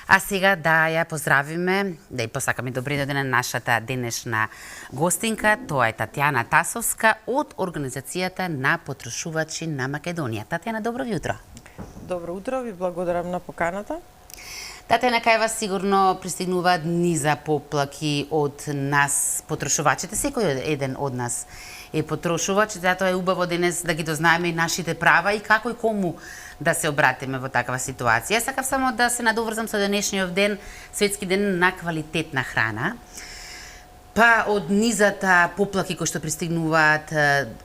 А сега да ја поздравиме, да ја посакаме добри ден на нашата денешна гостинка, тоа е Татјана Тасовска од Организацијата на потрошувачи на Македонија. Татјана, добро јутро. Добро утро, ви благодарам на поканата. Татјана, кај вас сигурно пристигнуваат низа поплаки од нас, потрошувачите. Секој еден од нас е потрошувач, затоа е убаво денес да ги дознаеме и нашите права и како и кому да се обратиме во такава ситуација. Сакав само да се надоврзам со денешниот ден, светски ден на квалитетна храна. Па од низата поплаки кои што пристигнуваат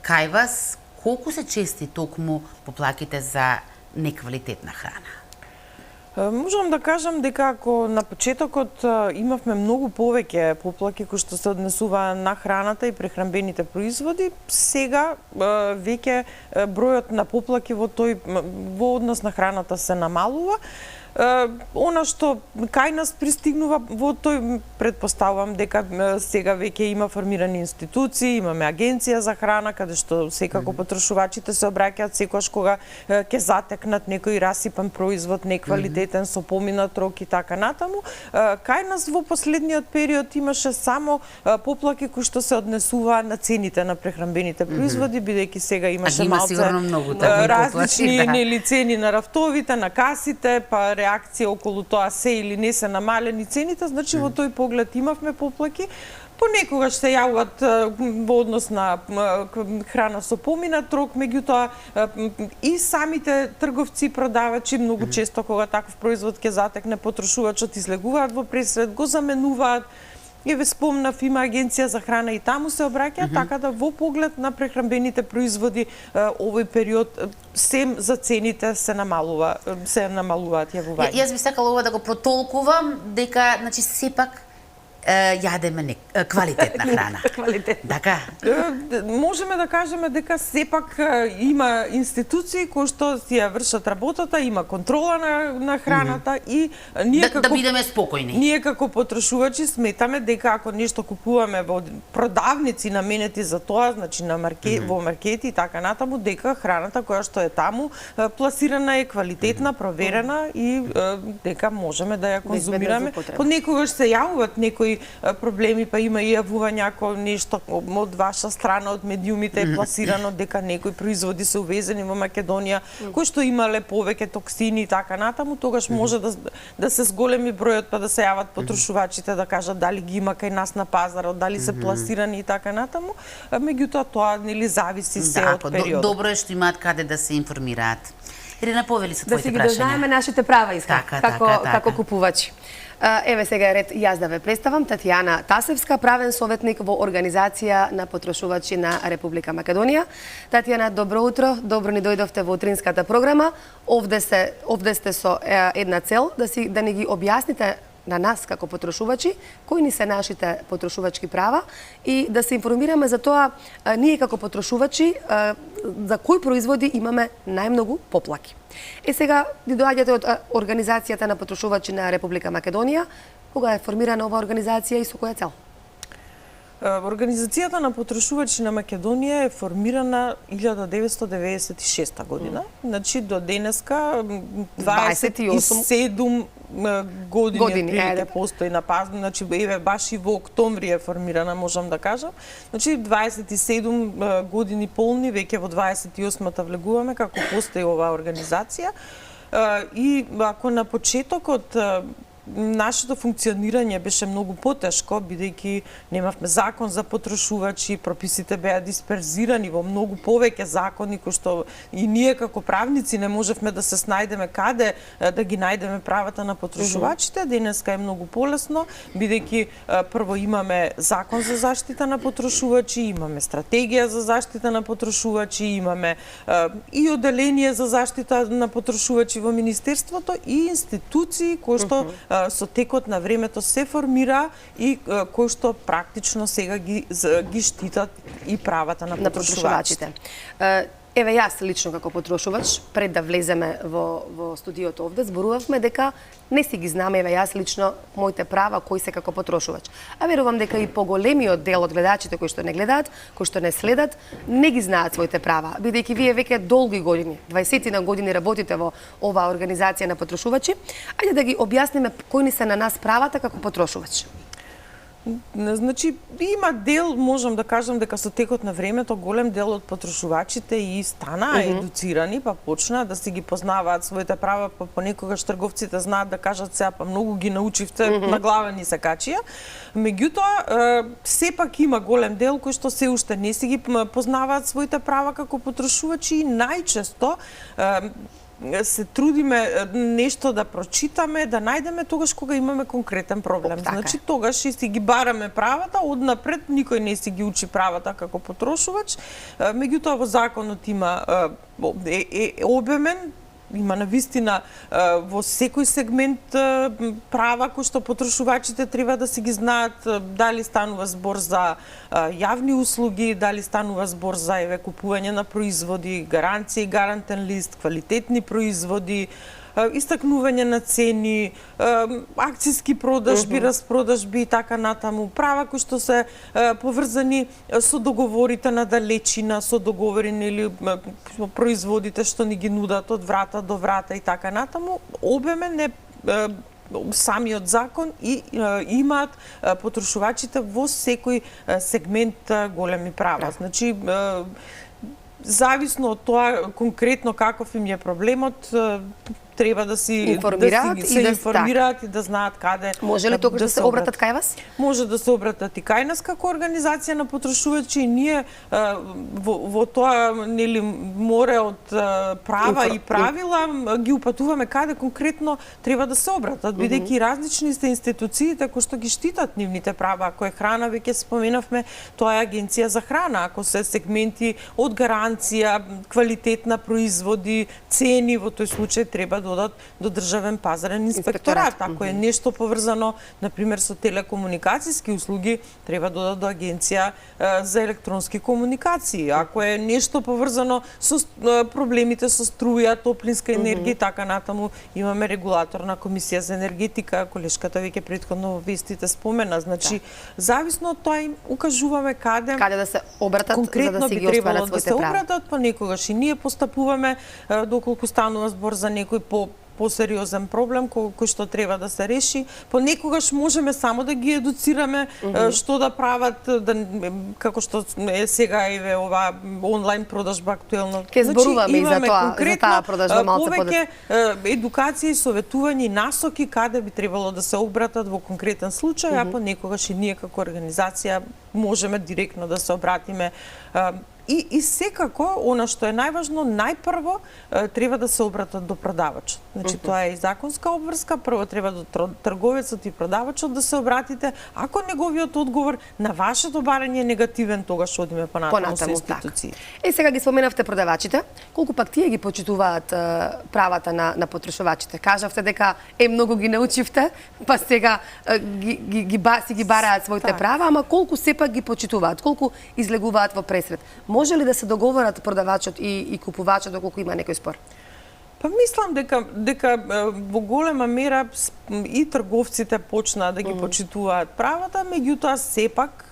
кај вас, колку се чести токму поплаките за неквалитетна храна? Можам да кажам дека ако на почетокот имавме многу повеќе поплаки кои што се однесува на храната и прехранбените производи, сега веќе бројот на поплаки во однос на храната се намалува. Она што кај нас пристигнува во тој, предпоставувам дека сега веќе има формирани институции, имаме агенција за храна каде што секако потрошувачите се обраќаат секогаш кога ќе затекнат некој расипан производ, неквалитетен со поминат рок и така натаму. Кај нас во последниот период имаше само поплаки кои што се однесува на цените на прехранбените производи, бидејќи сега имаше малце различни нели цени на рафтовите, на касите, па реакција околу тоа се или не се намалени цените, значи во тој поглед имавме поплаки. Понекогаш се јавуваат во однос на храна со поминат рок, меѓутоа и самите трговци, продавачи многу често кога таков производ ќе затекне, потрошувачот излегуваат во пресред, го заменуваат. И ве спомнав, има агенција за храна и таму се обраќа, така да во поглед на прехранбените производи овој период сем за цените се намалуваат јавувања. Јас би сакала ова да го протолкувам дека значи сепак јадеме квалитетна храна. Така. Можеме да кажеме дека сепак има институции кои што си ја вршат работата, има контрола на храната и ние да бидеме спокојни. Ние како потрошувачи сметаме дека ако нешто купуваме во продавници наменети за тоа, значи на во маркети и така натаму, дека храната која што е таму пласирана е квалитетна, проверена и дека можеме да ја конзумираме. Понекогаш се јавуваат некои проблеми, па има и јавувања ако нешто од ваша страна, од медиумите е пласирано дека некои производи се увезени во Македонија, кои што имале повеќе токсини и така натаму, тогаш може да се зголеми бројот, па да се јават потрошувачите да кажат дали ги има кај нас на пазарот, дали се пласирани и така натаму. Меѓутоа тоа нели зависи се од периодот. Добро е што имаат каде да се информираат. Ирина, повели се твоите прашања. Да си ги дознаеме нашите права како купувачи. Еве сега е ред јас да ве представам Татјана Тасевска, правен советник во Организација на потрошувачи на Република Македонија. Татјана, добро утро, добро ни дојдовте во утринската програма. Овде сте со една цел да ни ги објасните на нас како потрошувачи, кои ни се нашите потрошувачки права и да се информираме за тоа ние како потрошувачи за кои производи имаме најмногу поплаки. Сега ни доаѓате од Организацијата на потрошувачи на Република Македонија. Кога е формирана оваа организација и со која цел? Организацијата на потрошувачи на Македонија е формирана 1996 година. Значи до денеска 27 години прилike постои на пазар, значи еве баш и во октомври е формирана, можам да кажам. Значи 27 години полни, веќе во 28-та влегуваме како постои оваа организација. И ако на почетокот нашето функционирање беше многу потешко, бидејќи немавме закон за потрошувачи, прописите беа дисперзирани во многу повеќе закони кои што и ние како правници не можевме да се снајдеме каде да ги најдеме правата на потрошувачите. Денеска е многу полесно, бидејќи прво имаме закон за заштита на потрошувачи, имаме стратегија за заштита на потрошувачи, имаме и оделение за заштита на потрошувачи во Министерството и институции кои што со текот на времето се формира и кои што практично сега ги штитат и правата на потрошувачите. Еве јас лично како потрошувач, пред да влеземе во студиото овде, зборувавме дека не си ги знаме, еве јас лично, моите права, кои се како потрошувач. А верувам дека и поголемиот дел од гледачите кои што не гледаат, кои што не следат, не ги знаат своите права, бидејќи вие веќе долги години, 20 на години работите во оваа организација на потрошувачи. Ајде да ги објасниме кои ни се на нас правата како потрошувач. Значи, има дел, можам да кажам дека со текот на времето голем дел од потрошувачите и станаа едуцирани, па почнаа да си ги познаваат своите права, па понекогаш трговците знаат да кажат сега, па многу ги научивте, на глава ни се качија. Меѓутоа, сепак има голем дел кој што се уште не си ги познаваат своите права како потрошувачи и најчесто се трудиме нешто да прочитаме, да најдеме тогаш кога имаме конкретен проблем. Значи тогаш и си ги бараме правата, однапред никој не си ги учи правата како потрошувач. Меѓутоа во законот има обемен, има навистина во секој сегмент права кои што потрошувачите треба да си ги знаат, дали станува збор за јавни услуги, дали станува збор за купување на производи, гаранција и гарантен лист, квалитетни производи, истакнување на цени, акциски продажби, распродажби и така натаму, права кои што се поврзани со договорите на далечина, со договори или производите што ни ги нудат од врата до врата и така натаму, обемен е самиот закон и имаат потрошувачите во секој сегмент големи права. Значи, зависно од тоа конкретно каков им е проблемот, треба да се информираат и да знаат каде. Може ли тогаш да се обратат кај вас? Може да се обратат и кај нас како организација на потрошувачи и ние во тоа нели море од права и правила ги упатуваме каде конкретно треба да се обратат, бидејќи различни се институциите кои што ги штитат нивните права. Ако е храна, веќе споменавме, тоа е Агенција за храна. Ако се сегменти од гаранција, квалитет на производи, цени, во тој случај треба да одат до државен пазарен инспекторат. Ако е нешто поврзано, например, со телекомуникацијски услуги, треба да одат до Агенција за електронски комуникации. Ако е нешто поврзано со проблемите со струја, топлинска енергија и така натаму, имаме регулаторна комисија за енергетика, колешката веќе претходно во вестите спомена. Значи, зависно од тоа им укажуваме каде да се обратат за да си ги остварат своите права. Понекогаш и ние постапуваме доколку станува збор за некој посериозен проблем кој што треба да се реши. Понекогаш можеме само да ги едуцираме што да прават, како што е сега еве ова онлайн продажба актуелно. Ке зборуваме и за таа продажба малце повеќе едукација и советување и насоки каде би требало да се обратат во конкретен случај, а понекогаш и ние како организација можеме директно да се обратиме. И секако, она што е најважно, најпрво треба да се обратат до продавачот. Значи, тоа е и законска обврска, прво треба до трговецот и продавачот да се обратите. Ако неговиот одговор на вашето барање е негативен, тогаш одиме понатаму со институции. Сега ги споменавте продавачите. Колку пак тие ги почитуваат правата на потрошувачите? Кажавте дека многу ги научивте, па сега си ги бараат своите права, ама колку сепак ги почитуваат? Колку излегуваат во пресред? Може ли да се договорат продавачот и купувачот доколку има некој спор? Па мислам дека во голема мера и трговците почнаа да ги почитуваат правата, меѓутоа сепак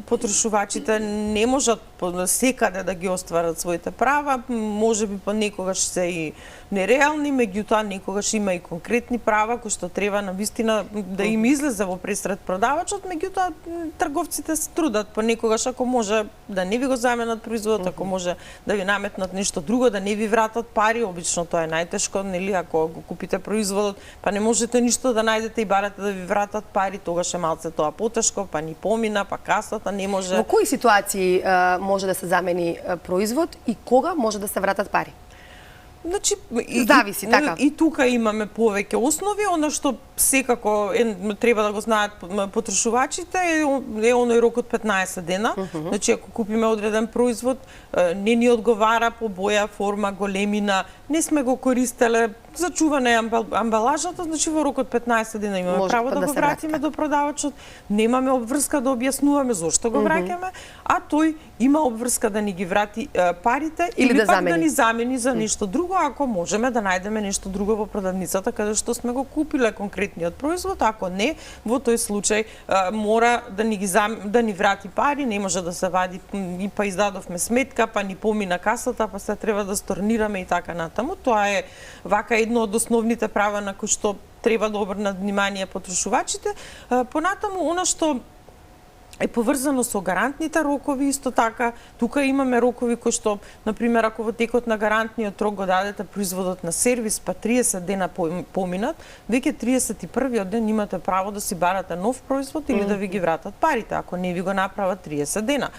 потрошувачите не можат секаде да ги остварат своите права, можеби понекогаш се и нереални, меѓутоа некогаш има и конкретни права кои што треба навистина да им излезе во пресред продавачот, меѓутоа трговците се трудат понекогаш ако може да не ви го заменат производот, ако може да ви наметнат нешто друго, да не ви вратат пари, обично тоа е најтешко, нели, ако го купите производот, па не можете ништо да најдете и барате да ви вратат пари, тогаш е малце тоа потешко, па ни помина, па касата не може. Во кои ситуации може да се замени производ и кога може да се вратат пари? Значи, зависи, така. И тука имаме повеќе основи, оно што секако треба да го знаат потрошувачите е оној рок од 15 дена. Значи, ако купиме одреден производ, не ни одговара по боја, форма, големина, не сме го користеле за чуване амбалажата, значи во рок од 15 дена имаме Може право да да го се вратиме врати. до продавачот, немаме обврска да објаснуваме зошто го враќаме, а тој има обврска да ни ги врати парите Или да пак замени. да ни замени за нешто друго, ако можеме да најдеме нешто друго во продавницата каде што сме го купиле конкретниот производ, ако не, во тој случај мора да ни да ни врати пари, не може да се вади и па издадовме сметка, па ни помина касата, па се треба да сторнираме и така натаму. Тоа е вака едно од основните права на кои што треба да обрнат внимание потрошувачите. Понатаму, она што е поврзано со гарантните рокови, исто така, тука имаме рокови кои што, например, ако во текот на гарантниот рок го дадете производот на сервис, па 30 дена поминат, веќе 31-иот ден имате право да си барате нов производ или да ви ги вратат парите, ако не ви го направат 30 дена.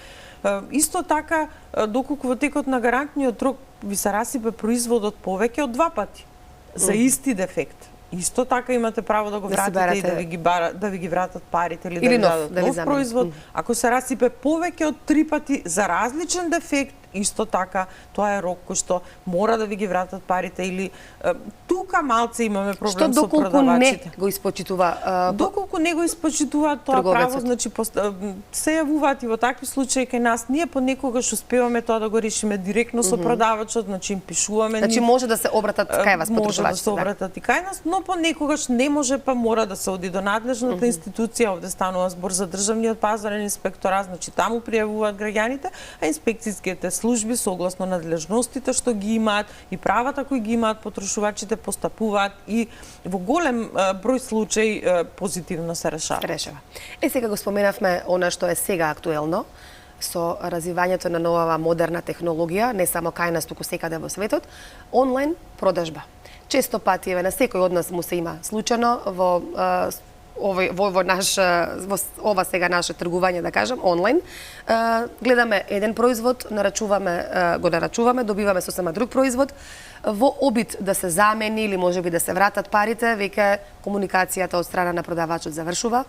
Исто така, доколку во текот на гарантниот рок ви се расипе производот повеќе од 2 пати за исти дефект, исто така имате право да го вратите и да ви ги вратат парите или да ви дадат нов производ. Ако се расипе повеќе од 3 пати за различен дефект, исто така тоа е рок кој што мора да ви ги вратат парите или тука малце имаме проблем со продавачите. Што доколку не го испочитува доколку не го испочитуваат тоа право, значи се јавуваат и во такви случаи кај нас, ние понекогаш успеваме тоа да го решиме директно со продавачот, значи им пишуваме. Значи може да се обратат кај вас потрошувачите. Може да се обратат и кај нас, но понекогаш не може, па мора да се оди до надлежната институција, овде станува збор за државниот пазарен инспекторат, значи таму пријавуваат граѓаните, а инспекцијските служби согласно надлежностите што ги имаат и правата кои ги имаат потрошувачите постапуваат и во голем број случаи позитивно се решава. Сега го споменавме она што е сега актуелно со развивањето на новава модерна технологија, не само кај нас, туку секаде во светот, онлайн продажба. Често пати на секој од нас му се има случајно во ова сега наше тргување, да кажам, онлайн, гледаме еден производ, го нарачуваме, добиваме сосема друг производ, во обид да се замени или можеби да се вратат парите, веќе комуникацијата од страна на продавачот завршува,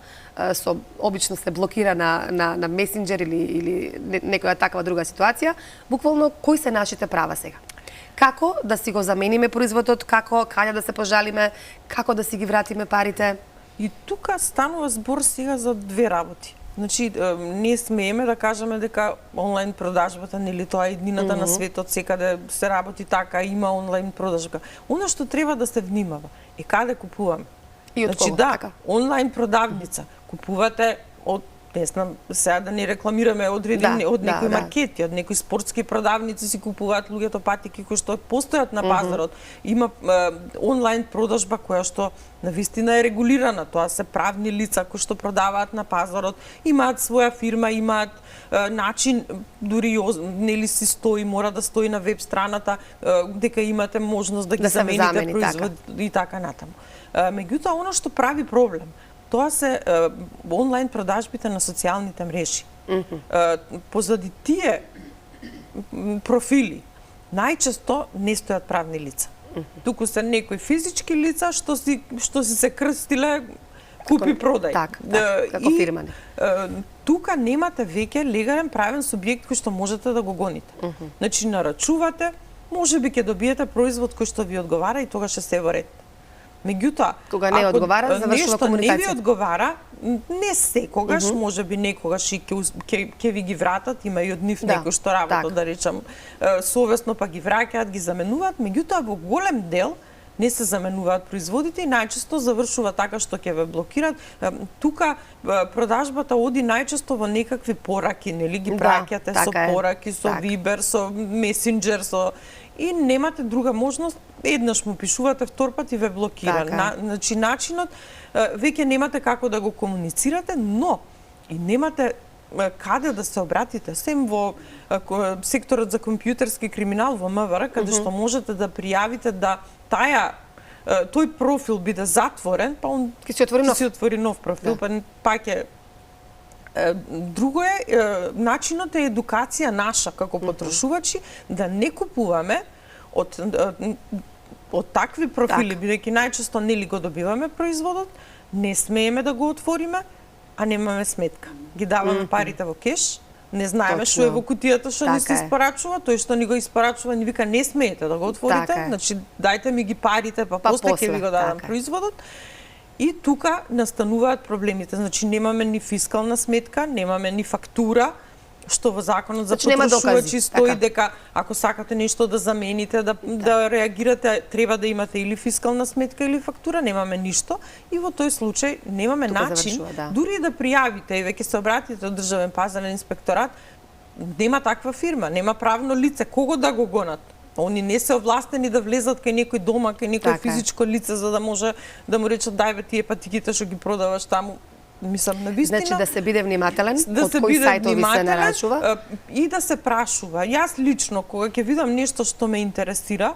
обично се блокира на месенџер или некоја таква друга ситуација. Буквално, кои се нашите права сега? Како да си го замениме производот, каде да се пожалиме, како да си ги вратиме парите? И тука станува збор сега за две работи. Значи, не смееме да кажеме дека онлайн продажбата, нели тоа е еднината на светот, секаде се работи така, има онлайн продажба. Оно што треба да се внимава е каде купуваме. И од кого? Така, онлайн продавница, купувате од, не знам, сега да не рекламираме одредени од некои маркети, од некои спортски продавници си купуваат луѓето патики кои што постојат на пазарот. Има онлайн продажба која што навистина е регулирана. Тоа се правни лица кои што продаваат на пазарот, имаат своја фирма, имаат начин, дури нели си стои, мора да стои на веб страната дека имате можност да ги замените производи и така натаму. Меѓутоа, она што прави проблем, тоа се онлайн продажбите на социјалните мрежи. Позади тие профили најчесто не стојат правни лица. Туку се некои физички лица што си се крстиле купи-продај. Како фирма. Тука немате веќе легален правен субјект кој што можете да го гоните. Значи, нарачувате, можеби ќе добиете производ кој што ви одговара и тогаш е се во ред. Меѓутоа, кога не одговара, завршува комуникација. Нешто не ви одговара, не секогаш, можеби некогаш и ќе ви ги вратат, има и од нив некои што работат, да речам, совесно па ги враќаат, ги заменуваат, меѓутоа во голем дел не се заменуваат производите и најчесто завршува така што ќе ве блокираат. Тука продажбата оди најчесто во некакви пораки, нели ги праќате со пораки, со Viber, со Messenger, и немате друга можност, еднаш му пишувате, втор пат и ве блокира. Значи, начинот, веќе немате како да го комуницирате, но и немате каде да се обратите, сем во секторот за компјутерски криминал во МВР, каде што можете да пријавите да тој профил биде затворен, па он ќе си отвори нов профил, па ќе. Друго е, начинот е едукација наша како потрошувачи да не купуваме од такви профили, бидејќи најчесто нели го добиваме производот, не смееме да го отвориме, а немаме сметка. Ги даваме парите во кеш, не знаеме што Точно. е во кутијата што ни се Така е. испорачува, тој што ни го испорачува ни вика не смеете да го отворите, Така е. значи дајте ми ги парите, па Па после ќе после, ви го дадам така е. производот. И тука настануваат проблемите, значи немаме ни фискална сметка, немаме ни фактура, што во законот за Значи, нема потрошувачи докази, стои така. дека ако сакате нешто да замените, да реагирате, треба да имате или фискална сметка или фактура, немаме ништо и во тој случај немаме Тука начин завршува, да. дури да пријавите и веќе се обратите од државен пазарен инспекторат, нема таква фирма, нема правно лице, кого да го гонат? Они не се овластени да влезат кај некој дома, кај некој Така е. физичко лице за да може да му речат дај бе тие патиките што ги продаваш таму. Мислам, навистина, Значи да се биде внимателен да од се кои биде сајтови се внимателен, нарачува. и да се прашува. Јас лично кога ќе видам нешто што ме интересира,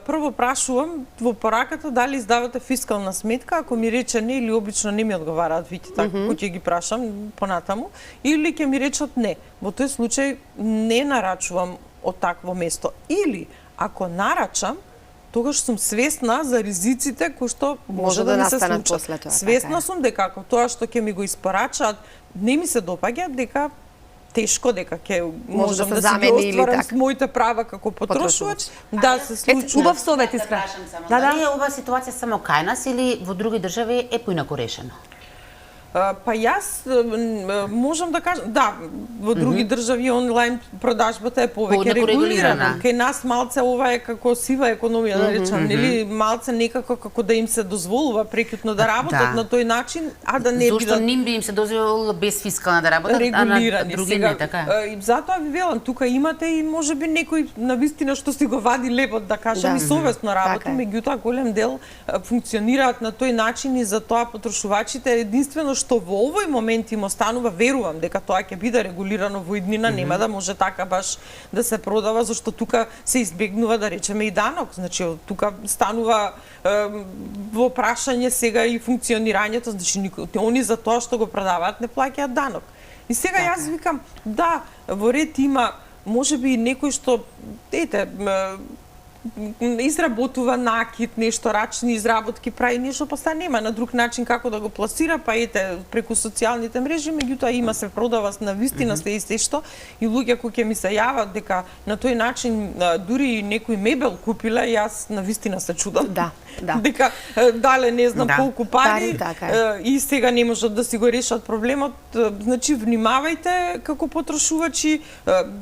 прво прашувам во пораката дали издавате фискална сметка, ако ми рече не или обично не ми одговараат веќе така како ќе ги прашам понатаму, или ќе ми речат не. Во тој случај не нарачувам од такво место. Или ако нарачам, тогаш сум свесна за ризиците кои што може да ми се настанат случат. после тоа, Свесна така е. сум дека ако тоа што ќе ми го испорачаат не ми се допаѓа, дека тешко дека ќе можам се да си ги замени или остварам така. с моите права како потрошувач. Потрошувач. Да, се Ете, случува. убав совет искра. Да, дали е ова ситуација само кај нас или во други држави е поинаку решено? Па јас можам да кажам, да, во други држави онлайн продажбата е повеќе Поинаку регулирана. регулирана. Кај нас малце ова е како сива економија, да речам, нели, малце некако како да им се дозволува прекјутно да работат Да. на тој начин, а да не Зошто бидат ним би им се дозволило без фискална да работат, а на регулирани. други не така? И затоа ви велам, тука имате и можеби некој навистина што си го вади лебот, да кажам, Да. и совесно работи, Така е. меѓутоа голем дел функционираат на тој начин и затоа потрошувачите единствено што во овој момент им останува, верувам дека тоа ќе биде регулирано во иднина, нема да може така баш да се продава, зашто тука се избегнува да речеме и данок. Значи од тука станува во прашање сега и функционирањето, значи они за тоа што го продаваат не плаќаат данок. И сега јас викам, да, во ред има можеби и некој што ете изработува накид, нешто рачни изработки прави, нешто па сега нема на друг начин како да го пласира, па ете преку социјалните мрежи, меѓутоа има се продава на вистина се и што и луѓе кои ќе ми се јават дека на тој начин дури и некој мебел купиле, јас на вистина се чудам. Да, да. Дека дале не знам Да. колку пари, Така е. и сега не можат да си го решат проблемот. Значи внимавајте како потрошувачи,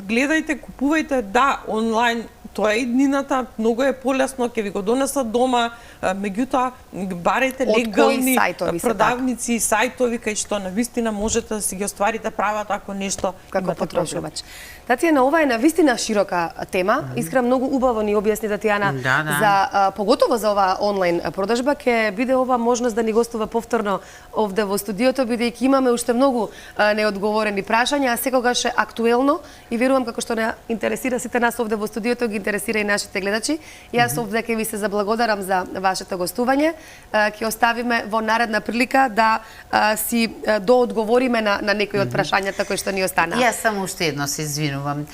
гледајте, купувајте, да, онлайн тоа е иднината, многу е полесно, ќе ви го донесат дома, меѓутоа барајте Од кои легални сајтови се продавници и сајтови кај што навистина можете да си ги остварите правата ако нешто како имате проблем. потрошувач. Татјана, ова е навистина широка тема. Искрам многу убаво ни објасни Татјана Да, да. за поготово за оваа онлайн продажба. Ќе биде ова можност да ни гостува повторно овде во студиото, бидејќи имаме уште многу неодговорени прашања, а секогаш е актуелно и верувам како што не интересира сите нас овде во студиото, ги интересира и нашите гледачи. Јас овде ќе ви се заблагодарам за вашето гостување. Ќе оставиме во наредна прилика да си доодговориме на некои од прашањата кои што ни останаа. Јас само уште едно се извинувам.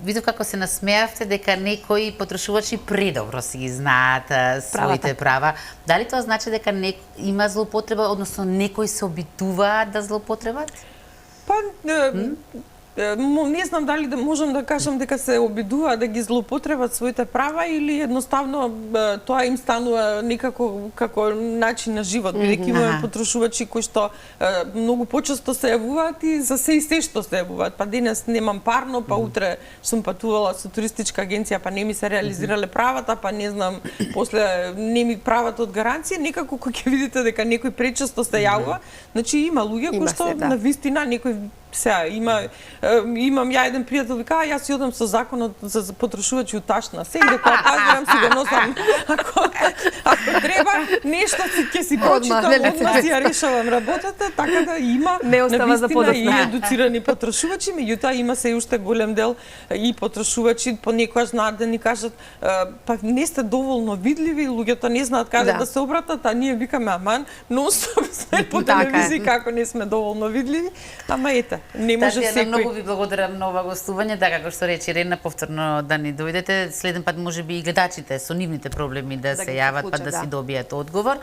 Видов како се насмеавте дека некои потрошувачи предобро си ги знаат своите права. Дали тоа значи дека има злоупотреба, односно некои се обидуваат да злоупотребат? Па, не знам дали да можам да кажам дека се обидуваат да ги злоупотребат своите права или едноставно тоа им станува некако како начин на живот, бидејќи имаме потрошувачи кои што многу почесто се јавуваат и за се и се што се јавуваат. Па денес немам парно, па утре сум патувала со туристичка агенција, па не ми се реализирале правата, па не знам, после не ми прават од гаранција, некако кога ќе видите дека некој пречесто се јавува, значи има луѓе кои што на вистина некој сега имам ја еден пријател вика, јас си одам со законот за потрошувачи уташна. Се и дека пазарам си го носам. Ако треба нешто ќе си прочитам, одмah си ја решавам работата, така да има не остава за навистина и подоцна. едуцирани потрошувачи, меѓутоа има се уште голем дел и потрошувачи понекогаш знаат да ни кажат па не сте доволно видливи, луѓето не знаат каде да се обратат, а ние викаме аман, нон-стоп сме по телевизија како не сме доволно видливи, ама ете, не може Татјана, секој. многу ви благодарам на ова гостување, да, како што рече Ирена, повторно да ни дојдете, следен пат можеби и гледачите со нивните проблеми да се јават, па да си добијат одговор.